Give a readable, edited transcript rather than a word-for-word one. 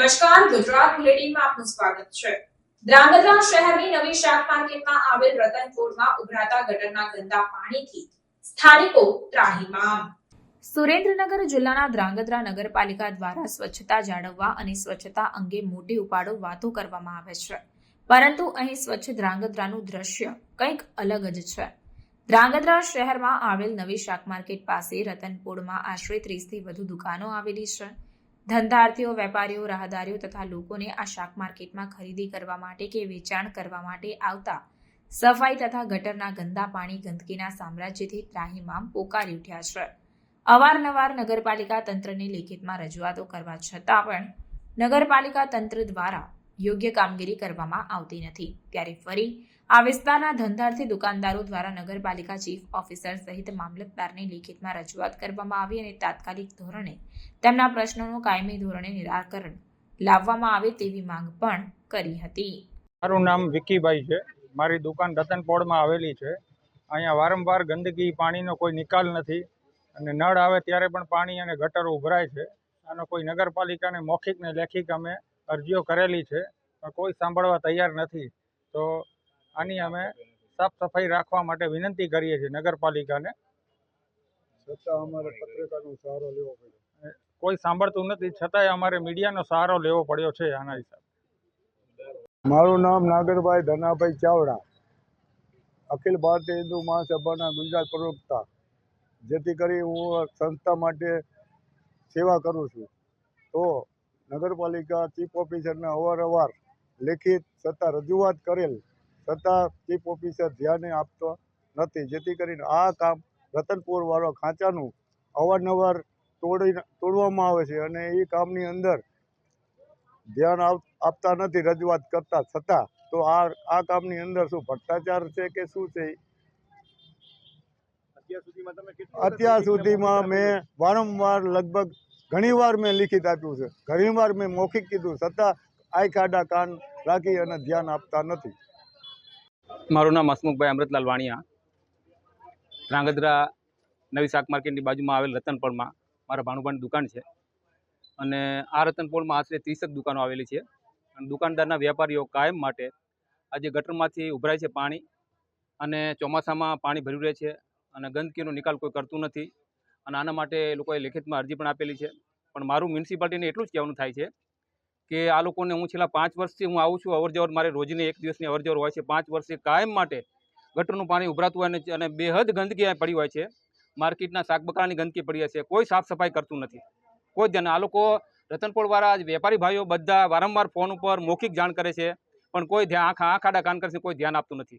નમસ્કાર, ગુજરાત બુલેટિનમાં આપનું સ્વાગત છે। ધ્રાંગધ્રા શહેરની નવી શાક માર્કેટમાં આવેલ રતનપુરમાં ઉભરાતા ગટરના ગંદા પાણીથી સ્થાનિકો ત્રાહિમામ। સુરેન્દ્રનગર જિલ્લાના ધ્રાંગધ્રા નગરપાલિકા દ્વારા સ્વચ્છતા જાળવવા અને સ્વચ્છતા અંગે મોટી ઉપાડો વાતો કરવામાં આવે છે, પરંતુ અહીં સ્વચ્છ ધ્રાંગધ્રાનું દ્રશ્ય કંઈક અલગ જ છે। ધ્રાંગધ્રા શહેરમાં આવેલ નવી શાક માર્કેટ પાસે રતનપુરમાં આશરે 30થી વધુ દુકાનો આવેલી છે। ધંધાર્થીઓ, વેપારીઓ, રાહદારીઓ તથા લોકોને આ શાક માર્કેટમાં ખરીદી કરવા માટે કે વેચાણ કરવા માટે આવતા સફાઈ તથા ગટરના ગંદા પાણી ગંદકીના સામ્રાજ્યથી ત્રાહિમામ પોકારી ઉઠ્યા છે। અવારનવાર નગરપાલિકા તંત્રને લેખિતમાં રજૂઆતો કરવા છતાં પણ નગરપાલિકા તંત્ર દ્વારા યોગ્ય કામગીરી કરવામાં આવતી નથી। ત્યારે ફરી આ વિસ્તારના ધંધાર્થી દુકાનદારો દ્વારા નગરપાલિકા ચીફ ઓફિસર સહિત મામલતદારને લેખિતમાં રજૂઆત કરવામાં આવી અને તાત્કાલિક ધોરણે તેમના પ્રશ્નોનું કાયમી ધોરણે નિરાકરણ લાવવામાં આવે તેવી માંગ પણ કરી હતી। મારું નામ વિકીભાઈ છે। મારી દુકાન રતનપોળમાં આવેલી છે। અહીંયા વારંવાર ગંદકી, પાણીનો કોઈ નિકાલ નથી અને નળ આવે ત્યારે પણ પાણી અને ગટર ઉભરાય છે। આનો કોઈ નગરપાલિકાને મૌખિક ને લેખિત અમે અરજીઓ કરેલી છે, પણ કોઈ સાંભળવા તૈયાર નથી। તો આની અમે સાફ સફાઈ રાખવા માટે વિનંતી કરીએ છીએ નગરપાલિકાને। છતાં અમારે પત્રકારનો સહારો લેવો પડ્યો, કોઈ સાંભળતું નથી, છતાંય અમારે મીડિયાનો સહારો લેવો પડ્યો છે આના હિસાબે। મારું નામ નાગરભાઈ ધનાભાઈ ચાવડા, અખિલ ભારતીય હિન્દુ મહાસભાના ગુજરાત પ્રવક્તા। જેથી કરી હું સંસ્થા માટે સેવા કરું છું, તો નગરપાલિકા ચીફ ઓફિસરને અવારનવાર લેખિત છતાં રજૂઆત કરેલ છતાં ચીફ ઓફિસર ધ્યાન આપતો નથી। જેથી કરીને આ કામ રતનપુરવાળો ખાંચાનું અવારનવાર તોડવામાં આવે છે અને એ કામની અંદર ધ્યાન આપતા નથી રજૂઆત કરતા છતાં। તો આ કામની અંદર શું ભ્રષ્ટાચાર છે કે શું છે? અત્યાર સુધીમાં મેં વારંવાર લગભગ ઘણીવાર મેં લિખિત આપ્યું છે, ઘણીવાર મેં મૌખિક કીધું, છતાં આંખ ખાડા કાન રાખી અને ધ્યાન આપતા નથી। મારું નામ હસમુખભાઈ અમૃતલાલ વાણિયા, ધ્રાંગધ્રા નવી શાક માર્કેટની બાજુમાં આવેલ રતનપોળમાં મારા ભાણુભાઈની દુકાન છે અને આ રતનપોળમાં આશરે 30 દુકાનો આવેલી છે અને દુકાનદારના વેપારીઓ કાયમ માટે આજે ગટરમાંથી ઉભરાય છે પાણી અને ચોમાસામાં પાણી ભર્યું રહે છે અને ગંદકીનો નિકાલ કોઈ કરતું નથી અને આના માટે લોકોએ લેખિતમાં અરજી પણ આપેલી છે। પણ મારું મ્યુનિસિપાલિટીને એટલું જ કહેવાનું થાય છે કે આ લોકોને હું છેલ્લા 5 વર્ષથી હું આવું છું, અવરજવર મારે રોજની 1 દિવસની અવરજવર હોય છે। 5 વર્ષથી કાયમ માટે ગટરનું પાણી ઉભરાતું હોય અને બેહદ ગંદકી પડી હોય છે, માર્કેટના શાકબકારાની ગંદકી પડી હોય છે, કોઈ સાફ સફાઈ કરતું નથી, કોઈ ધ્યાન। આ લોકો રતનપોળવાળા વેપારી ભાઈઓ બધા વારંવાર ફોન ઉપર મૌખિક જાણ કરે છે, પણ કોઈ આંખ આડા કાન કરે છે, કોઈ ધ્યાન આપતું નથી।